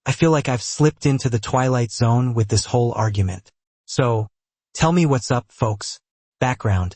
I feel like I've slipped into the twilight zone with this whole argument. So, tell me what's up, folks. Background.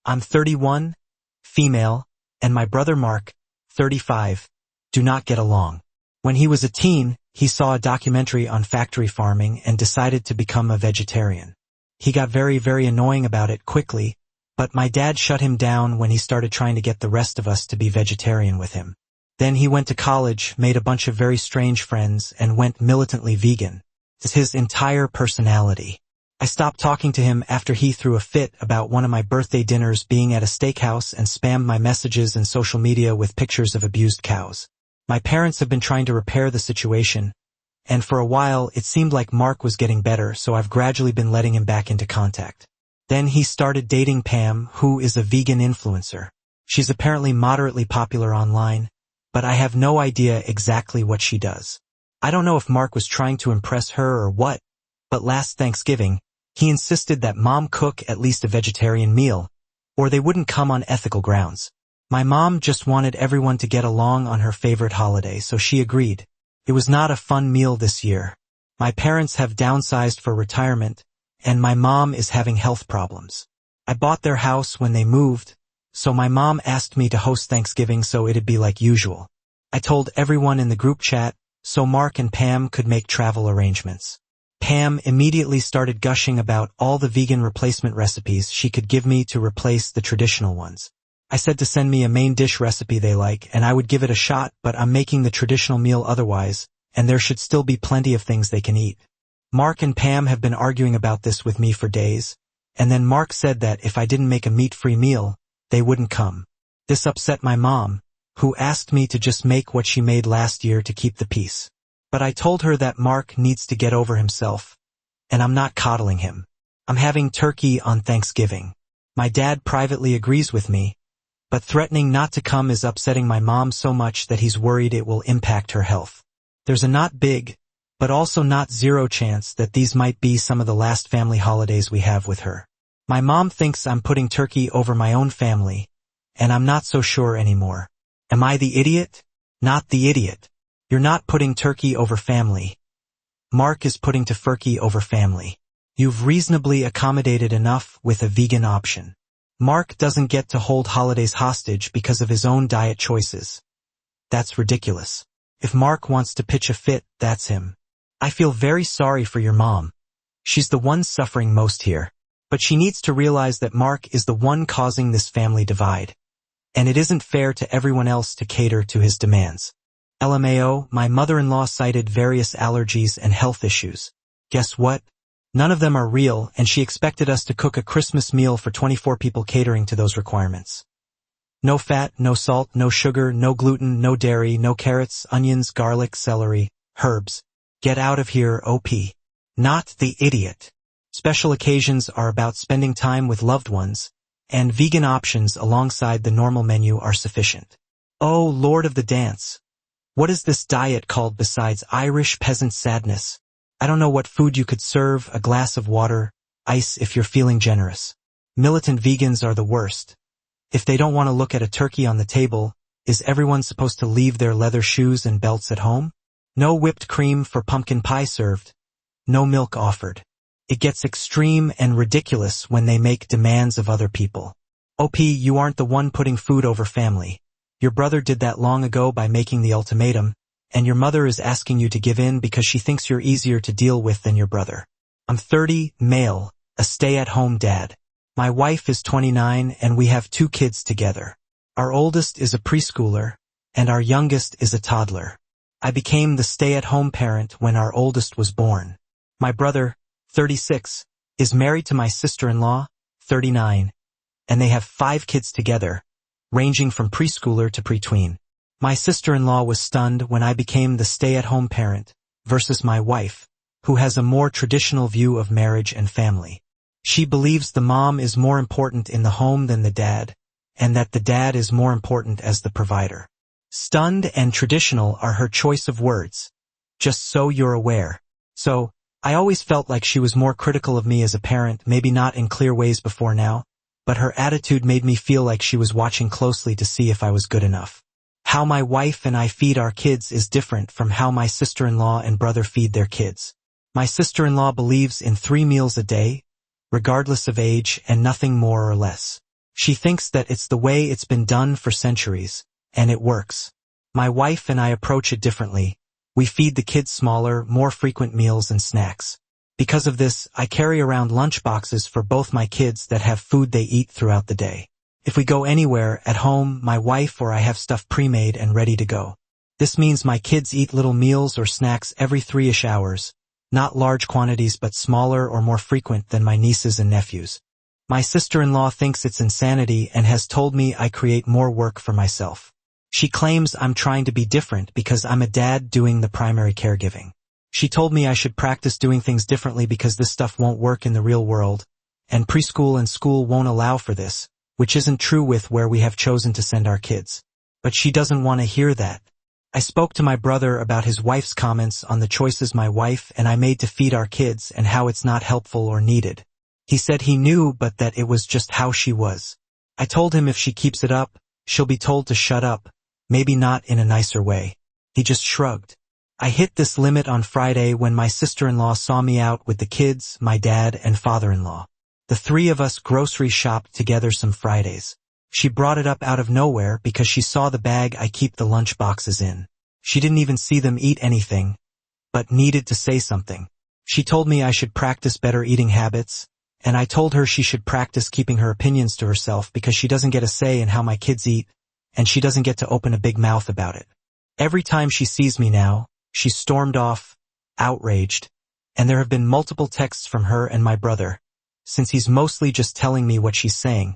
I'm 31, female, and my brother Mark, 35, do not get along. When he was a teen, he saw a documentary on factory farming and decided to become a vegetarian. He got very, very annoying about it quickly, but my dad shut him down when he started trying to get the rest of us to be vegetarian with him. Then he went to college, made a bunch of very strange friends, and went militantly vegan. It's his entire personality. I stopped talking to him after he threw a fit about one of my birthday dinners being at a steakhouse and spammed my messages and social media with pictures of abused cows. My parents have been trying to repair the situation, and for a while it seemed like Mark was getting better, so I've gradually been letting him back into contact. Then he started dating Pam, who is a vegan influencer. She's apparently moderately popular online, but I have no idea exactly what she does. I don't know if Mark was trying to impress her or what, but last Thanksgiving, he insisted that Mom cook at least a vegetarian meal, or they wouldn't come on ethical grounds. My mom just wanted everyone to get along on her favorite holiday, so she agreed. It was not a fun meal this year. My parents have downsized for retirement, and my mom is having health problems. I bought their house when they moved, so my mom asked me to host Thanksgiving so it'd be like usual. I told everyone in the group chat, so Mark and Pam could make travel arrangements. Pam immediately started gushing about all the vegan replacement recipes she could give me to replace the traditional ones. I said to send me a main dish recipe they like, and I would give it a shot, but I'm making the traditional meal otherwise, and there should still be plenty of things they can eat. Mark and Pam have been arguing about this with me for days, and then Mark said that if I didn't make a meat-free meal, they wouldn't come. This upset my mom, who asked me to just make what she made last year to keep the peace. But I told her that Mark needs to get over himself, and I'm not coddling him. I'm having turkey on Thanksgiving. My dad privately agrees with me, but threatening not to come is upsetting my mom so much that he's worried it will impact her health. There's a not big, but also not zero chance that these might be some of the last family holidays we have with her. My mom thinks I'm putting turkey over my own family, and I'm not so sure anymore. Am I the idiot? Not the idiot. You're not putting turkey over family. Mark is putting tofurkey over family. You've reasonably accommodated enough with a vegan option. Mark doesn't get to hold holidays hostage because of his own diet choices. That's ridiculous. If Mark wants to pitch a fit, that's him. I feel very sorry for your mom. She's the one suffering most here. But she needs to realize that Mark is the one causing this family divide. And it isn't fair to everyone else to cater to his demands. LMAO, my mother-in-law cited various allergies and health issues. Guess what? None of them are real, and she expected us to cook a Christmas meal for 24 people catering to those requirements. No fat, no salt, no sugar, no gluten, no dairy, no carrots, onions, garlic, celery, herbs. Get out of here, OP. Not the idiot. Special occasions are about spending time with loved ones, and vegan options alongside the normal menu are sufficient. Oh, Lord of the Dance. What is this diet called besides Irish peasant sadness? I don't know what food you could serve, a glass of water, ice if you're feeling generous. Militant vegans are the worst. If they don't want to look at a turkey on the table, is everyone supposed to leave their leather shoes and belts at home? No whipped cream for pumpkin pie served. No milk offered. It gets extreme and ridiculous when they make demands of other people. OP, you aren't the one putting food over family. Your brother did that long ago by making the ultimatum, and your mother is asking you to give in because she thinks you're easier to deal with than your brother. I'm 30, male, a stay-at-home dad. My wife is 29 and we have 2 kids together. Our oldest is a preschooler, and our youngest is a toddler. I became the stay-at-home parent when our oldest was born. My brother, 36, is married to my sister-in-law, 39, and they have 5 kids together, ranging from preschooler to pretween. My sister-in-law was stunned when I became the stay-at-home parent versus my wife, who has a more traditional view of marriage and family. She believes the mom is more important in the home than the dad, and that the dad is more important as the provider. Stunned and traditional are her choice of words, just so you're aware. So, I always felt like she was more critical of me as a parent, maybe not in clear ways before now, but her attitude made me feel like she was watching closely to see if I was good enough. How my wife and I feed our kids is different from how my sister-in-law and brother feed their kids. My sister-in-law believes in 3 meals a day, regardless of age, and nothing more or less. She thinks that it's the way it's been done for centuries, and it works. My wife and I approach it differently. We feed the kids smaller, more frequent meals and snacks. Because of this, I carry around lunch boxes for both my kids that have food they eat throughout the day. If we go anywhere, at home, my wife or I have stuff pre-made and ready to go. This means my kids eat little meals or snacks every 3-ish hours, not large quantities but smaller or more frequent than my nieces and nephews. My sister-in-law thinks it's insanity and has told me I create more work for myself. She claims I'm trying to be different because I'm a dad doing the primary caregiving. She told me I should practice doing things differently because this stuff won't work in the real world, and preschool and school won't allow for this, which isn't true with where we have chosen to send our kids. But she doesn't want to hear that. I spoke to my brother about his wife's comments on the choices my wife and I made to feed our kids and how it's not helpful or needed. He said he knew but that it was just how she was. I told him if she keeps it up, she'll be told to shut up, maybe not in a nicer way. He just shrugged. I hit this limit on Friday when my sister-in-law saw me out with the kids, my dad, and father-in-law. The 3 of us grocery shopped together some Fridays. She brought it up out of nowhere because she saw the bag I keep the lunch boxes in. She didn't even see them eat anything, but needed to say something. She told me I should practice better eating habits, and I told her she should practice keeping her opinions to herself because she doesn't get a say in how my kids eat, and she doesn't get to open a big mouth about it. Every time she sees me now, she stormed off, outraged, and there have been multiple texts from her and my brother, since he's mostly just telling me what she's saying,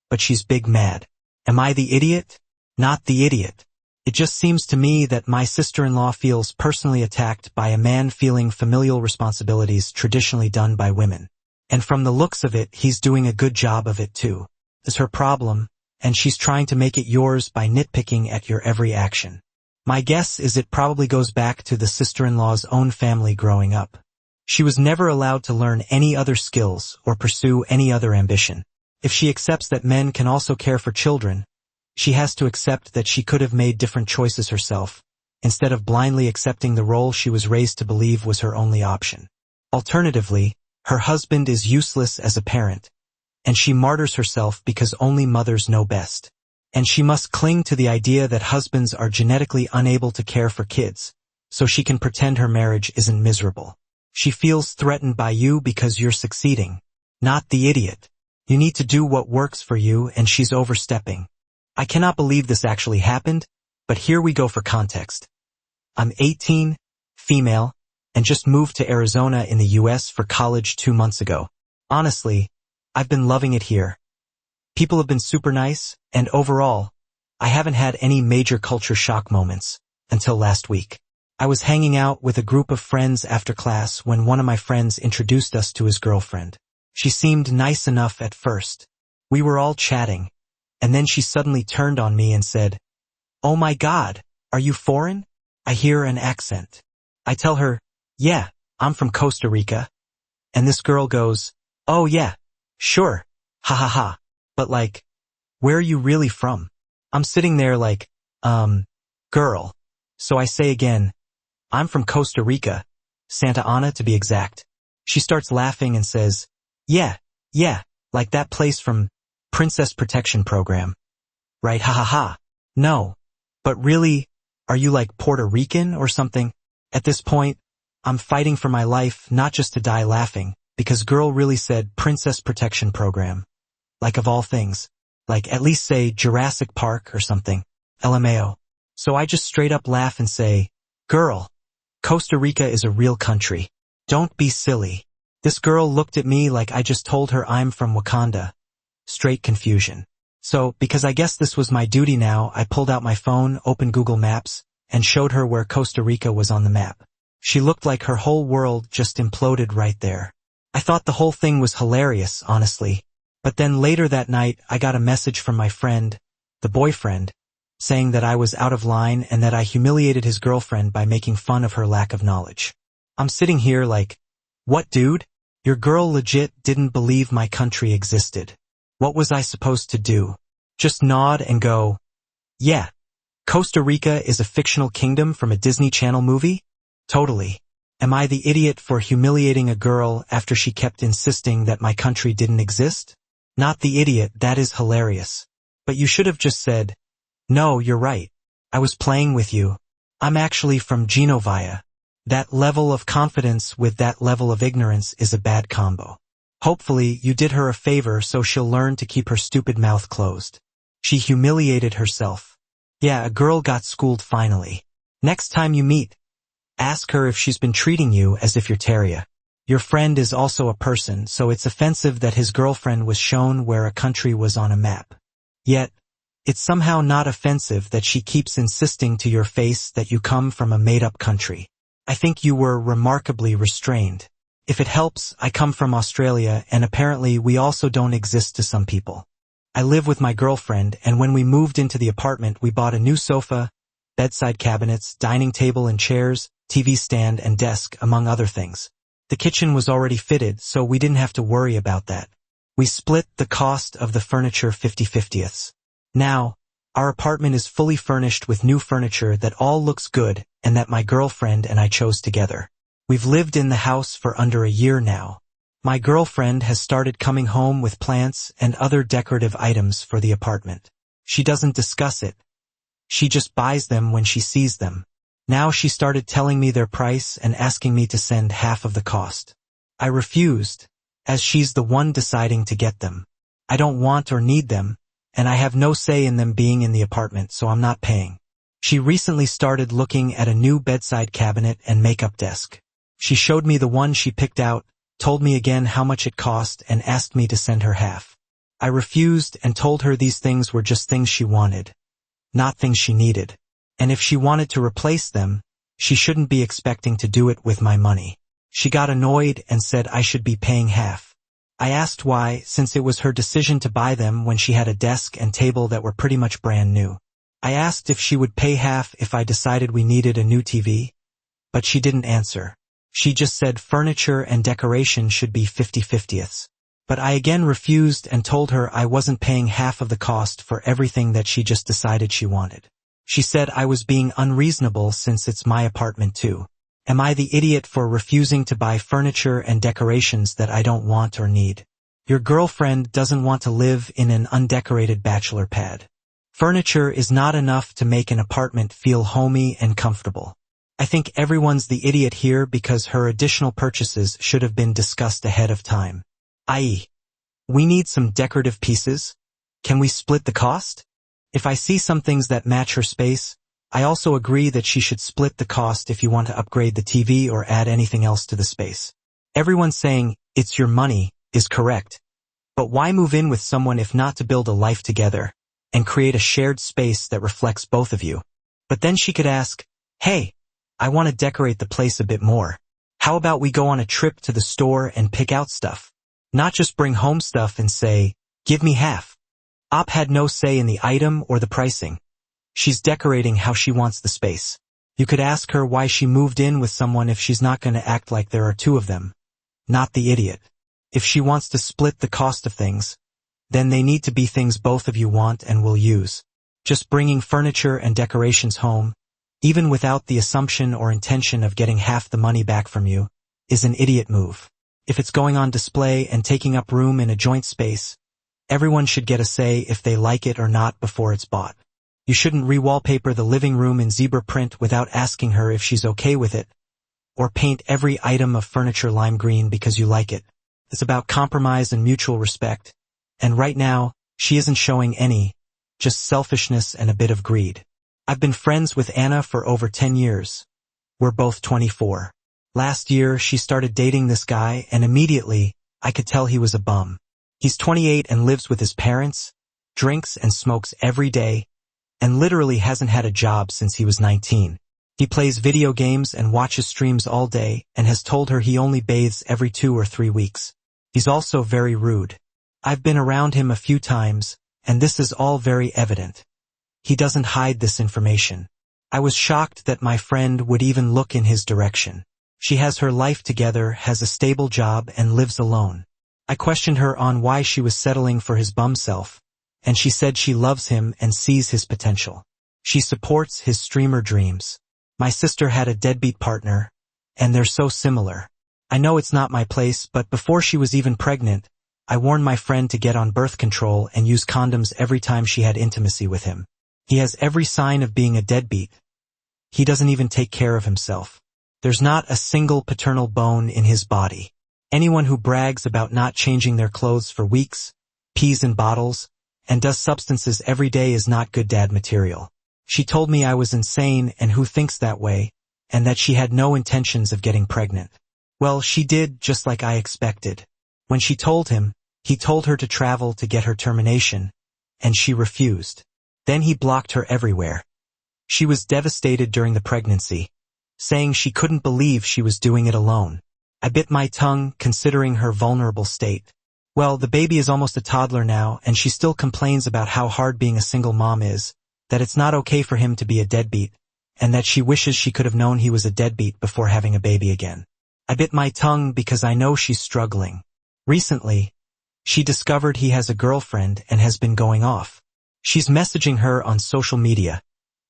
but she's big mad. Am I the idiot? Not the idiot. It just seems to me that my sister-in-law feels personally attacked by a man feeling familial responsibilities traditionally done by women. And from the looks of it, he's doing a good job of it too. It's her problem, and she's trying to make it yours by nitpicking at your every action. My guess is it probably goes back to the sister-in-law's own family growing up. She was never allowed to learn any other skills or pursue any other ambition. If she accepts that men can also care for children, she has to accept that she could have made different choices herself, instead of blindly accepting the role she was raised to believe was her only option. Alternatively, her husband is useless as a parent, and she martyrs herself because only mothers know best. And she must cling to the idea that husbands are genetically unable to care for kids, so she can pretend her marriage isn't miserable. She feels threatened by you because you're succeeding, not the idiot. You need to do what works for you, and she's overstepping. I cannot believe this actually happened, but here we go for context. I'm 18, female, and just moved to Arizona in the US for college 2 months ago. Honestly, I've been loving it here. People have been super nice, and overall, I haven't had any major culture shock moments until last week. I was hanging out with a group of friends after class when one of my friends introduced us to his girlfriend. She seemed nice enough at first. We were all chatting, and then she suddenly turned on me and said, "Oh my God, are you foreign?" I hear an accent. I tell her, "Yeah, I'm from Costa Rica." And this girl goes, "Oh yeah, sure, ha ha ha. But like, where are you really from?" I'm sitting there like, girl. So I say again, "I'm from Costa Rica, Santa Ana to be exact." She starts laughing and says, yeah, like that place from Princess Protection Program. Right, ha ha ha. No, but really, are you like Puerto Rican or something? At this point, I'm fighting for my life, not just to die laughing, because girl really said Princess Protection Program. Like of all things. Like at least say Jurassic Park or something. LMAO. So I just straight up laugh and say, "Girl, Costa Rica is a real country. Don't be silly." This girl looked at me like I just told her I'm from Wakanda. Straight confusion. So, because I guess this was my duty now, I pulled out my phone, opened Google Maps, and showed her where Costa Rica was on the map. She looked like her whole world just imploded right there. I thought the whole thing was hilarious, honestly. But then later that night, I got a message from my friend, the boyfriend, saying that I was out of line and that I humiliated his girlfriend by making fun of her lack of knowledge. I'm sitting here like, what dude? Your girl legit didn't believe my country existed. What was I supposed to do? Just nod and go, yeah, Costa Rica is a fictional kingdom from a Disney Channel movie? Totally. Am I the idiot for humiliating a girl after she kept insisting that my country didn't exist? Not the idiot, that is hilarious. But you should have just said, "No, you're right. I was playing with you. I'm actually from Genovia." That level of confidence with that level of ignorance is a bad combo. Hopefully, you did her a favor so she'll learn to keep her stupid mouth closed. She humiliated herself. Yeah, a girl got schooled finally. Next time you meet, ask her if she's been treating you as if you're Terria. Your friend is also a person, so it's offensive that his girlfriend was shown where a country was on a map. Yet, it's somehow not offensive that she keeps insisting to your face that you come from a made-up country. I think you were remarkably restrained. If it helps, I come from Australia, and apparently we also don't exist to some people. I live with my girlfriend, and when we moved into the apartment we bought a new sofa, bedside cabinets, dining table and chairs, TV stand and desk, among other things. The kitchen was already fitted, so we didn't have to worry about that. We split the cost of the furniture 50/50ths. Now, our apartment is fully furnished with new furniture that all looks good and that my girlfriend and I chose together. We've lived in the house for under a year now. My girlfriend has started coming home with plants and other decorative items for the apartment. She doesn't discuss it. She just buys them when she sees them. Now she started telling me their price and asking me to send half of the cost. I refused, as she's the one deciding to get them. I don't want or need them, and I have no say in them being in the apartment, so I'm not paying. She recently started looking at a new bedside cabinet and makeup desk. She showed me the one she picked out, told me again how much it cost, and asked me to send her half. I refused and told her these things were just things she wanted, not things she needed. And if she wanted to replace them, she shouldn't be expecting to do it with my money. She got annoyed and said I should be paying half. I asked why, since it was her decision to buy them when she had a desk and table that were pretty much brand new. I asked if she would pay half if I decided we needed a new TV, but she didn't answer. She just said furniture and decoration should be 50/50ths. But I again refused and told her I wasn't paying half of the cost for everything that she just decided she wanted. She said I was being unreasonable since it's my apartment too. Am I the idiot for refusing to buy furniture and decorations that I don't want or need? Your girlfriend doesn't want to live in an undecorated bachelor pad. Furniture is not enough to make an apartment feel homey and comfortable. I think everyone's the idiot here because her additional purchases should have been discussed ahead of time. I.e., we need some decorative pieces. Can we split the cost? If I see some things that match her space, I also agree that she should split the cost if you want to upgrade the TV or add anything else to the space. Everyone saying, "It's your money," is correct. But why move in with someone if not to build a life together and create a shared space that reflects both of you? But then she could ask, "Hey, I want to decorate the place a bit more. How about we go on a trip to the store and pick out stuff? Not just bring home stuff and say, 'Give me half.'" Op had no say in the item or the pricing. She's decorating how she wants the space. You could ask her why she moved in with someone if she's not going to act like there are two of them. Not the idiot. If she wants to split the cost of things, then they need to be things both of you want and will use. Just bringing furniture and decorations home, even without the assumption or intention of getting half the money back from you, is an idiot move. If it's going on display and taking up room in a joint space, everyone should get a say if they like it or not before it's bought. You shouldn't re-wallpaper the living room in zebra print without asking her if she's okay with it, or paint every item of furniture lime green because you like it. It's about compromise and mutual respect, and right now, she isn't showing any, just selfishness and a bit of greed. I've been friends with Anna for over 10 years. We're both 24. Last year, she started dating this guy, and immediately, I could tell he was a bum. He's 28 and lives with his parents, drinks and smokes every day, and literally hasn't had a job since he was 19. He plays video games and watches streams all day and has told her he only bathes every 2 or 3 weeks. He's also very rude. I've been around him a few times, and this is all very evident. He doesn't hide this information. I was shocked that my friend would even look in his direction. She has her life together, has a stable job, and lives alone. I questioned her on why she was settling for his bum self, and she said she loves him and sees his potential. She supports his streamer dreams. My sister had a deadbeat partner, and they're so similar. I know it's not my place, but before she was even pregnant, I warned my friend to get on birth control and use condoms every time she had intimacy with him. He has every sign of being a deadbeat. He doesn't even take care of himself. There's not a single paternal bone in his body. Anyone who brags about not changing their clothes for weeks, pees in bottles, and does substances every day is not good dad material. She told me I was insane and who thinks that way, and that she had no intentions of getting pregnant. Well, she did, just like I expected. When she told him, he told her to travel to get her termination, and she refused. Then he blocked her everywhere. She was devastated during the pregnancy, saying she couldn't believe she was doing it alone. I bit my tongue, considering her vulnerable state. Well, the baby is almost a toddler now, and she still complains about how hard being a single mom is, that it's not okay for him to be a deadbeat, and that she wishes she could have known he was a deadbeat before having a baby again. I bit my tongue because I know she's struggling. Recently, she discovered he has a girlfriend and has been going off. She's messaging her on social media,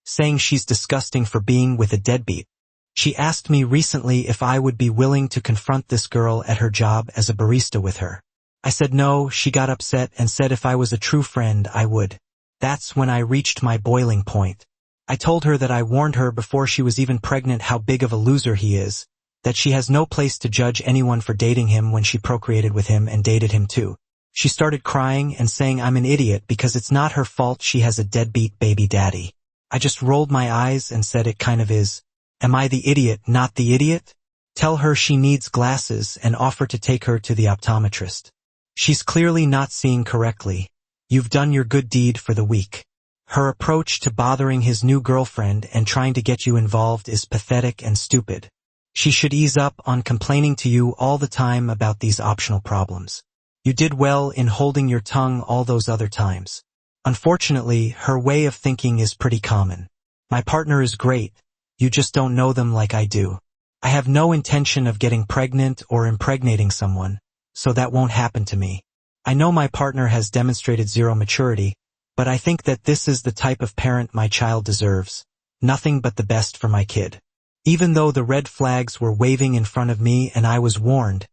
saying she's disgusting for being with a deadbeat. She asked me recently if I would be willing to confront this girl at her job as a barista with her. I said no. She got upset and said if I was a true friend I would. That's when I reached my boiling point. I told her that I warned her before she was even pregnant how big of a loser he is, that she has no place to judge anyone for dating him when she procreated with him and dated him too. She started crying and saying I'm an idiot because it's not her fault she has a deadbeat baby daddy. I just rolled my eyes and said it kind of is. Am I the idiot, not the idiot? Tell her she needs glasses and offer to take her to the optometrist. She's clearly not seeing correctly. You've done your good deed for the week. Her approach to bothering his new girlfriend and trying to get you involved is pathetic and stupid. She should ease up on complaining to you all the time about these optional problems. You did well in holding your tongue all those other times. Unfortunately, her way of thinking is pretty common. My partner is great. You just don't know them like I do. I have no intention of getting pregnant or impregnating someone, so that won't happen to me. I know my partner has demonstrated zero maturity, but I think that this is the type of parent my child deserves. Nothing but the best for my kid. Even though the red flags were waving in front of me and I was warned,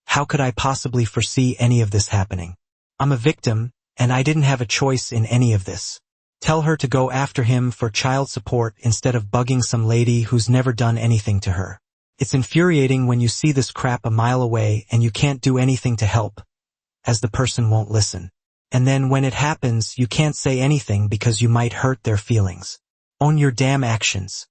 how could I possibly foresee any of this happening? I'm a victim, and I didn't have a choice in any of this. Tell her to go after him for child support instead of bugging some lady who's never done anything to her. It's infuriating when you see this crap a mile away and you can't do anything to help, as the person won't listen. And then when it happens, you can't say anything because you might hurt their feelings. Own your damn actions.